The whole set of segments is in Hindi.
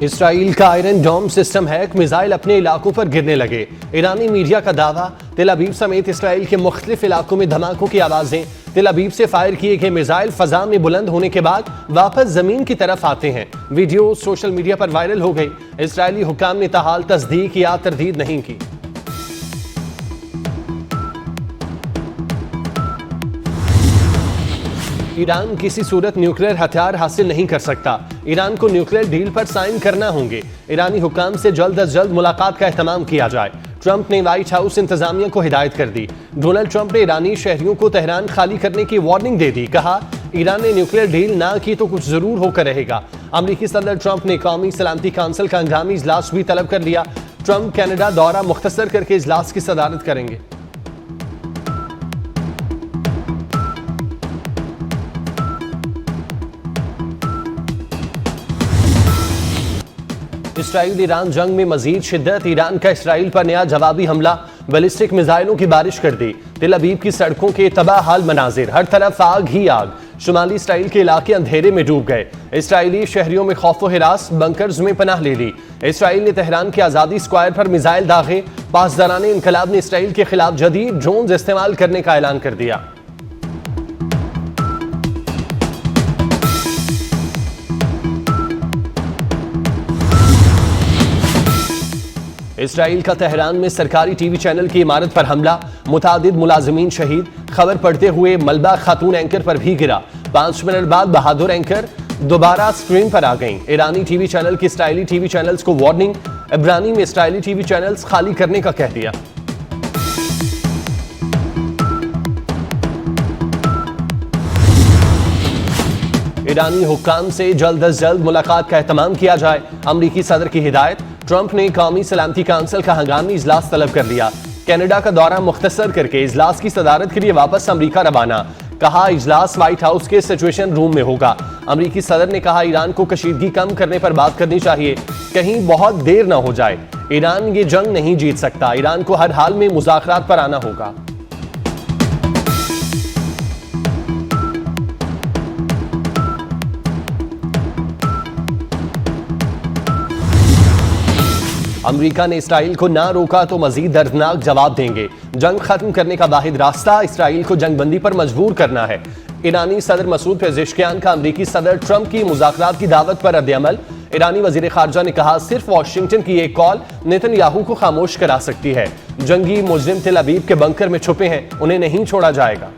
इसराइल का आयरन डोम सिस्टम हैक, मिसाइल अपने इलाकों पर गिरने लगे। ईरानी मीडिया का दावा, तेल अवीव समेत इसराइल के मुख्तलिफ इलाकों में धमाकों की आवाजें। तेल अवीव से फायर किए गए मिसाइल फजा में बुलंद होने के बाद वापस जमीन की तरफ आते हैं। वीडियो सोशल मीडिया पर वायरल हो गई। इसराइली हुकाम ने ताहाल तस्दीक या तरदीद नहीं की। ईरान किसी सूरत न्यूक्लियर हथियार हासिल नहीं कर सकता। ईरान को न्यूक्लियर डील पर साइन करना होंगे। ईरानी हुकाम से जल्द अज जल्द मुलाकात का एहतमाम किया जाए। ट्रंप ने व्हाइट हाउस इंतजामिया को हिदायत कर दी। डोनाल्ड ट्रंप ने ईरानी शहरियों को तेहरान खाली करने की वार्निंग दे दी। कहा, ईरान ने न्यूक्लियर डील ना की तो कुछ जरूर होकर रहेगा। अमरीकी सदर ट्रंप ने कौमी सलामती काउंसिल का हंगामी इजलास भी तलब कर लिया। ट्रंप कनाडा दौरा मुख्तसर करके इजलास की सदारत करेंगे। इसराइल ईरान जंग में मजीद शिद्दत। ईरान का इसराइल पर नया जवाबी हमला, बैलिस्टिक मिसाइलों की बारिश कर दी। तेल अवीव की सड़कों के तबाह हाल मनाजिर, हर तरफ आग ही आग। शुमाली इसराइल के इलाके अंधेरे में डूब गए। इसराइली शहरियों में खौफ व हिरास, बंकर्स में पनाह ले ली। इसराइल ने तेहरान के आज़ादी स्क्वायर पर मिसाइल दागे। पासदारान इनकलाब ने इसराइल के खिलाफ जदीद ड्रोन इस्तेमाल करने का ऐलान कर दिया। इसराइल का तेहरान में सरकारी टीवी चैनल की इमारत पर हमला, मुतादिद मुलाजिमीन शहीद। खबर पढ़ते हुए मलबा खातून एंकर पर भी गिरा। 5 मिनट बाद बहादुर एंकर दोबारा स्क्रीन पर आ गईं। ईरानी टीवी चैनल की इसराइली टीवी चैनल्स को वार्निंग, इब्रानी में इसराइली टीवी चैनल्स खाली करने का कह दिया। ईरानी हुक्काम से जल्द अज जल्द मुलाकात का एहतमाम किया जाए। अमरीकी सदर की हिदायत। ट्रंप ने कौमी सलामती काउंसिल का हंगामी इजलास तलब कर लिया। कनाडा का दौरा मुख्तसर करके इजलास की सदारत के लिए वापस अमरीका रवाना। कहा, इजलास व्हाइट हाउस के सिचुएशन रूम में होगा। अमरीकी सदर ने कहा, ईरान को कशीदगी कम करने पर बात करनी चाहिए, कहीं बहुत देर ना हो जाए। ईरान ये जंग नहीं जीत सकता। ईरान को हर हाल में मुज़ाकरात पर आना होगा। अमेरिका ने इसराइल को ना रोका तो मजीद दर्दनाक जवाब देंगे। जंग खत्म करने का वाहिद रास्ता इसराइल को जंगबंदी पर मजबूर करना है। ईरानी सदर मसूद पेजेश्कियान का अमेरिकी सदर ट्रंप की मुज़ाकरात की दावत पर रद्द-ए-अमल। ईरानी वजीर खारजा ने कहा, सिर्फ वाशिंगटन की एक कॉल नेतन्याहू को खामोश करा सकती है। जंगी मुजरिम तेल अवीव के बंकर में छुपे हैं, उन्हें नहीं छोड़ा जाएगा।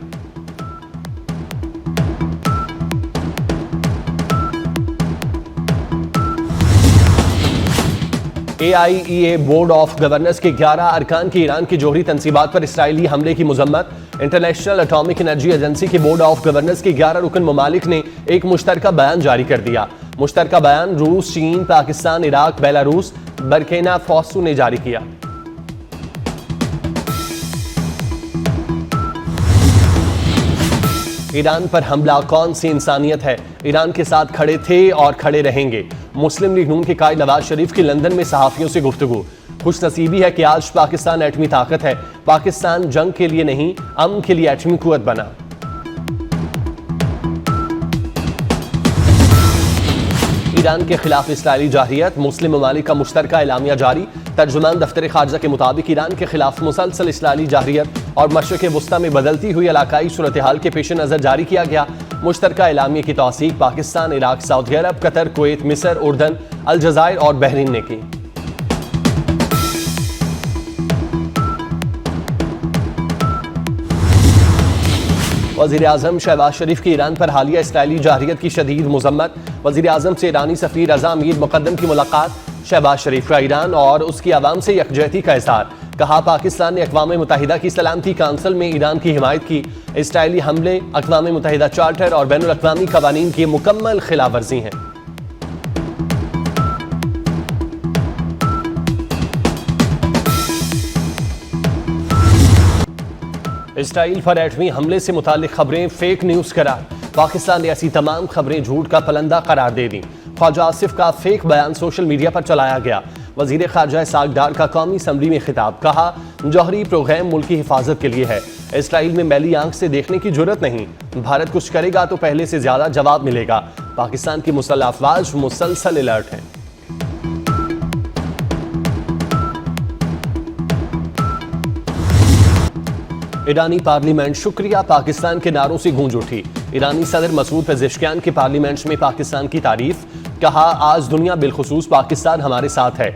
AIEA बोर्ड ऑफ गवर्नर्स के 11 अरकान की ईरान की जोहरी तंसीबात पर इसराइली हमले की मजम्मत। इंटरनेशनल एटॉमिक एनर्जी एजेंसी के बोर्ड ऑफ गवर्नर्स के 11 रुकन ममालिक ने एक मुश्तरका बयान जारी कर दिया। मुश्तरका बयान रूस, चीन, Pakistan, Iraq, Belarus, Burkina Faso ने जारी किया। ईरान पर हमला कौन सी इंसानियत है? ईरान के साथ खड़े थे और खड़े रहेंगे। मुस्लिम लीग नून के कायद नवाज शरीफ की लंदन में सहाफियों से गुफ्तगू। खुश नसीबी है कि आज पाकिस्तान एटमी ताकत है। पाकिस्तान जंग के लिए नहीं, अमन के लिए एटमी कुव्वत बना। ईरान के खिलाफ इस्राइली जाहिरियत, मुस्लिम ममालिक का मुश्तरका एलामिया जारी। तर्जुमान दफ्तर खारजा के मुताबिक ईरान के खिलाफ मुसलसल इस्राइली जाहिरियत और मशरिक़ वुस्ता में बदलती हुई इलाकाई सूरत हाल के पेश नज़र जारी किया गया। मुश्तरका एलामिया की तौसीक पाकिस्तान, इराक, सऊदी अरब, कतर, कुवैत, मिस्र, उर्दन, अलजज़ायर और बहरीन ने की। वज़ीर आज़म शहबाज शरीफ की ईरान पर हालिया इस्राइली जाहिरियत की शदीद मज़म्मत। वज़ीर आज़म से ईरानी सफ़ीर रज़ा अमीर मुक़द्दम की मुलाकात। शहबाज शरीफ का ईरान और उसकी आवाम से यकजहती का इज़हार। कहा, पाकिस्तान ने अक़वाम मुत्तहिदा की सलामती काउंसिल में ईरान की हिमायत की। इस्राइली हमले अक़वाम मुत्तहिदा चार्टर और बैनुल अक़वामी क़वानीन की मुकम्मल खिलाफवर्जी हैं। इस्राइल पर एटमी हमले से मुताल्लिक खबरें फेक न्यूज़ करार। पाकिस्तान ने ऐसी तमाम खबरें झूठ का पलंदा करार दे दी। ख्वाजा आसिफ का फेक बयान सोशल मीडिया पर चलाया गया। वजीर खारजा इसहाक डार का कौमी असम्बली में खिताब। कहा, जौहरी प्रोग्राम मुल्क की हिफाजत के लिए है। इसराइल में मैली आंख से देखने की जरूरत नहीं। भारत कुछ करेगा तो पहले से ज्यादा जवाब मिलेगा। पाकिस्तान की मुसल्लह अफवाज मुसलसल अलर्ट हैं। ईरानी पार्लियामेंट शुक्रिया पाकिस्तान के नारों से गूंज उठी। ईरानी सदर मसूद पेज़ेश्कियान के पार्लियामेंट में पाकिस्तान की तारीफ, कहा आज दुनिया बिलखुसूस पाकिस्तान हमारे साथ है।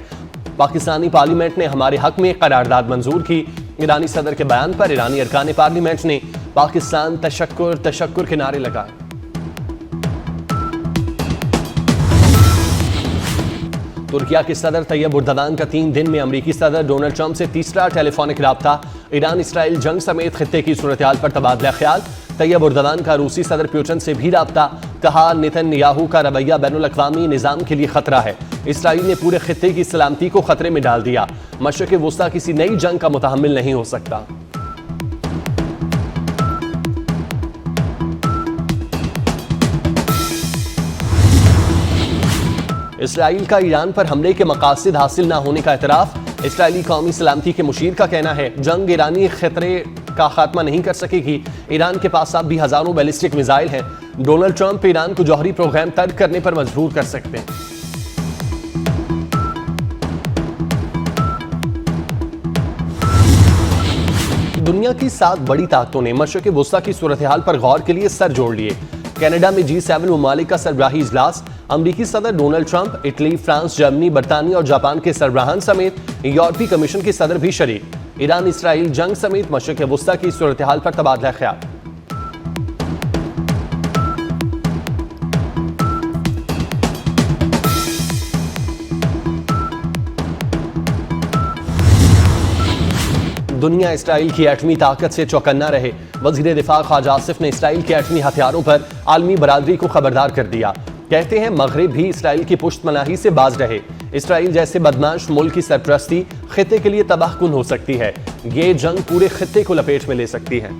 पाकिस्तानी पार्लियामेंट ने हमारे हक में करारदाद मंजूर की। ईरानी सदर के बयान पर ईरानी अरकान पार्लियामेंट ने पाकिस्तान तशक्कुर तशक्कुर के नारे लगाए। तुर्किया के सदर तैयब उर्दवान का 3 दिन में अमरीकी सदर डोनाल्ड ट्रंप से तीसरा टेलीफोनिक राब्ता। ईरान इसराइल जंग समेत खित्ते की सूरत-ए-हाल पर तबादला ख्याल। तैयब उर्दवान का रूसी सदर पुतिन से भी राब्ता, कहा नेतन्याहू का रवैया बैनुल-अक़वामी निज़ाम के लिए खतरा है। इसराइल ने पूरे खित्ते की सलामती को खतरे में डाल दिया। मशरिक़ वुस्ता किसी नई जंग का मुतहम्मिल नहीं हो सकता। इसराइल का ईरान पर हमले के मकासद हासिल न होने का एतराफ़। इसराइली कौमी सलामती के मुशीर का कहना है जंग ईरानी खतरे का खात्मा नहीं कर सकेगी। ईरान के पास अब भी हजारों बैलिस्टिक मिसाइल हैं। डोनाल्ड ट्रंप ईरान को जौहरी प्रोग्राम तर्क करने पर मजबूर कर सकते हैं। दुनिया की 7 बड़ी ताकतों ने मशरिक़ वुस्ता की सूरत-ए-हाल पर गौर के लिए सर जोड़ लिए। कनाडा में G7 ममालिक का सरबराही इजलास। अमरीकी सदर Donald Trump, Italy, France, Germany, बरतानिया और जापान के सरबराहान समेत यूरोपीय कमीशन के सदर भी शरीक। ईरान इसराइल जंग समेत मशरिक़ वुस्ता की सूरत-ए-हाल पर तबादला ख्याल। दुनिया इसराइल की एटमी ताकत से चौकन्ना रहे। वज़ीर दिफा ख्वाजा आसिफ ने इसराइल के एटमी हथियारों पर आलमी बरादरी को खबरदार कर दिया। कहते हैं मगरिब भी इसराइल की पुश्तमनाही से बाज रहे। इसराइल जैसे बदमाश मुल्क की सरपरस्ती खित्ते के लिए तबाहकुन हो सकती है। ये जंग पूरे खित्ते को लपेट में ले सकती है।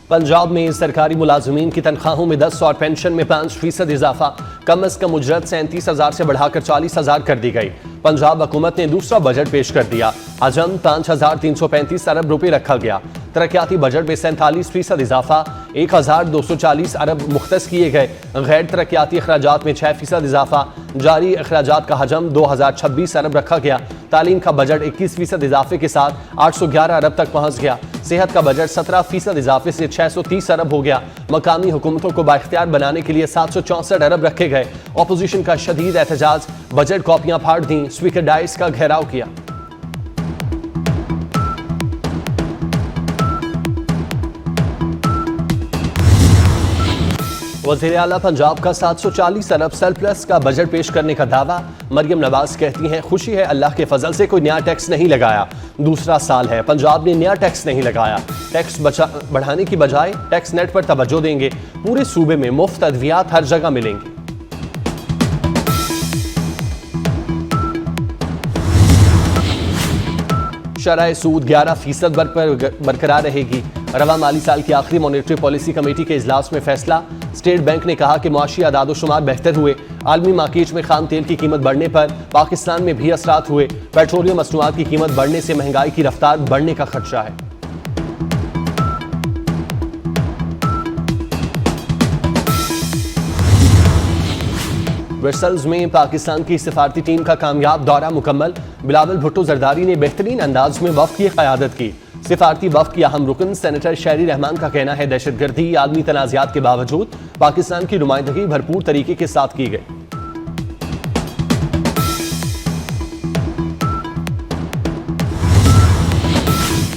पंजाब में सरकारी मुलाजमीन की तनख्वाहों में 10 और पेंशन में 5% इजाफा। कम अज कम उजरत 37,000 से बढ़ाकर 40,000 कर दी गई। पंजाब हुकूमत ने दूसरा बजट पेश कर दिया। अजम 5,335 अरब रुपए रखा गया। तरक्याती बजट में 47% इजाफा, 1,240 अरब मुख्तस किए गए। गैर तरक्याती अखराजात में 6% इजाफा। जारी अखराजात का हजम 2,026 अरब रखा गया। तालीम का बजट 21% इजाफे के साथ 811 अरब तक पहुंच गया। सेहत का बजट 17% इजाफे से 630 अरब हो गया। मकामी हुकूमतों को बाइख्तियार बनाने के लिए 764 अरब रखे गए। अपोजिशन का शदीद एहतजाज, बजट कॉपियां फाड़ दी, स्पीकर डाइस का घेराव किया। वज़ीर आला पंजाब का 740 अरब सरप्लस का बजट पेश करने का दावा। मरियम नवाज कहती हैं खुशी है अल्लाह के फजल से कोई नया टैक्स नहीं लगाया। दूसरा साल है पंजाब ने नया टैक्स नहीं लगाया। टैक्स बढ़ाने की बजाय टैक्स नेट पर तवज्जो देंगे। पूरे सूबे में मुफ्त अद्वियात हर जगह मिलेंगी। शरह सूद 11% बरकरार रहेगी। रवा माली साल की आखिरी मॉनेटरी पॉलिसी कमेटी के इजलास में फैसला। स्टेट बैंक ने कहा कि मुआशी आदाद-ओ-शुमार बेहतर हुए। आलमी मार्केट में खाम तेल की कीमत बढ़ने पर पाकिस्तान में भी असरात हुए। पेट्रोलियम मसनूआत की कीमत बढ़ने से महंगाई की रफ्तार बढ़ने का खदशा है। ब्रसेल्स में पाकिस्तान की सिफारती टीम का कामयाब दौरा मुकम्मल। बिलावल भुट्टो जरदारी ने बेहतरीन अंदाज में वफ़द की क़यादत की। सिफारती वफ़द की अहम रुकन सेनेटर शहरी रहमान का कहना है दहशतगर्दी आलमी तनाज़ात के बावजूद पाकिस्तान की नुमाइंदगी भरपूर तरीके के साथ की गई।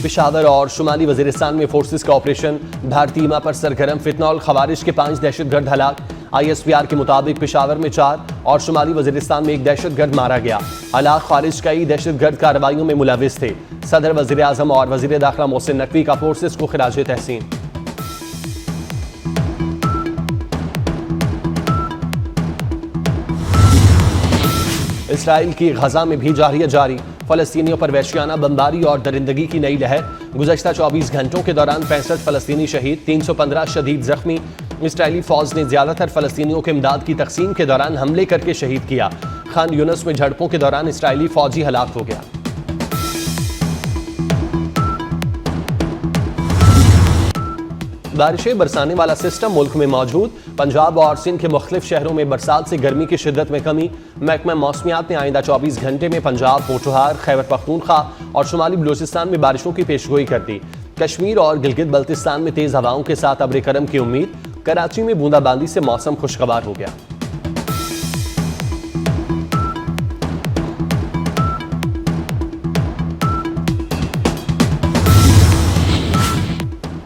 पेशावर और शुमाली वजीरिस्तान में फोर्सेस का ऑपरेशन। भारतीय सीमा पर सरगर्म फितनौल खवारिज के 5 दहशतगर्द हलाक। ISPR के मुताबिक पेशावर में 4 और शुमाली वजीरिस्तान में 1 दहशतगर्द मारा गया। हलाक खारिज कई दहशतगर्द कार्रवाइयों में मुलविस थे। सदर, वजीर आजम और वजीर दाखिला मोहसिन नकवी का फोर्सेस को खिराज तहसीन। इसराइल की गजा में भी जारी फलस्तीनियों पर वहशियाना बमबारी और दरिंदगी की नई लहर। गुज़श्ता 24 घंटों के दौरान 65 फलस्तीनी शहीद, 315 शदीद जख्मी। इसराइली फौज ने ज्यादातर फलस्तीनियों के इमदाद की तकसीम के दौरान हमले करके शहीद किया। खान यूनस में झड़पों के दौरान इसराइली फौजी हलाक हो गया। बारिशें बरसाने वाला सिस्टम मुल्क में मौजूद। पंजाब और सिंध के मुख्तलिफ शहरों में बरसात से गर्मी की शिद्दत में कमी। महकमा मौसमियात ने आइंदा 24 घंटे में पंजाब, पोठोहार, खैबर पख्तूनख्वा और शुमाली बलूचिस्तान में बारिशों की पेशगोई कर दी। कश्मीर और गिलगित बल्तिस्तान में तेज हवाओं के साथ अब्र करम की उम्मीद। कराची में बूंदाबांदी से मौसम खुशगवार हो गया।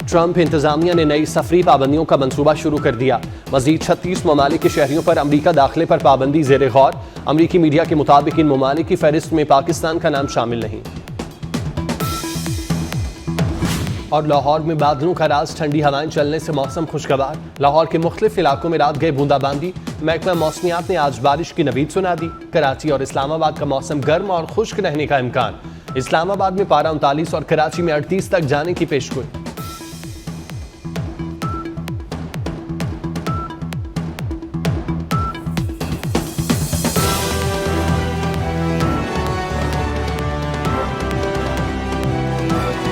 ट्रंप इंतजामिया ने नई सफरी पाबंदियों का मंसूबा शुरू कर दिया। मजीद 36 ममालिक के शहरियों पर अमरीका दाखिले पर पाबंदी ज़ेर गौर। अमरीकी मीडिया के मुताबिक इन ममालिक की फहरिस्त में पाकिस्तान का नाम शामिल नहीं। और लाहौर में बादलों का राज, ठंडी हवाएं चलने से मौसम खुशगवार। लाहौर के मुख्तलिफ इलाकों में रात गए बूंदाबांदी। महकमा मौसमियात ने आज बारिश की नवीद सुना दी। कराची और इस्लामाबाद का मौसम गर्म और खुश्क रहने का इम्कान। इस्लामाबाद में पारा 39 और कराची में 38 तक जाने की पेशगोई।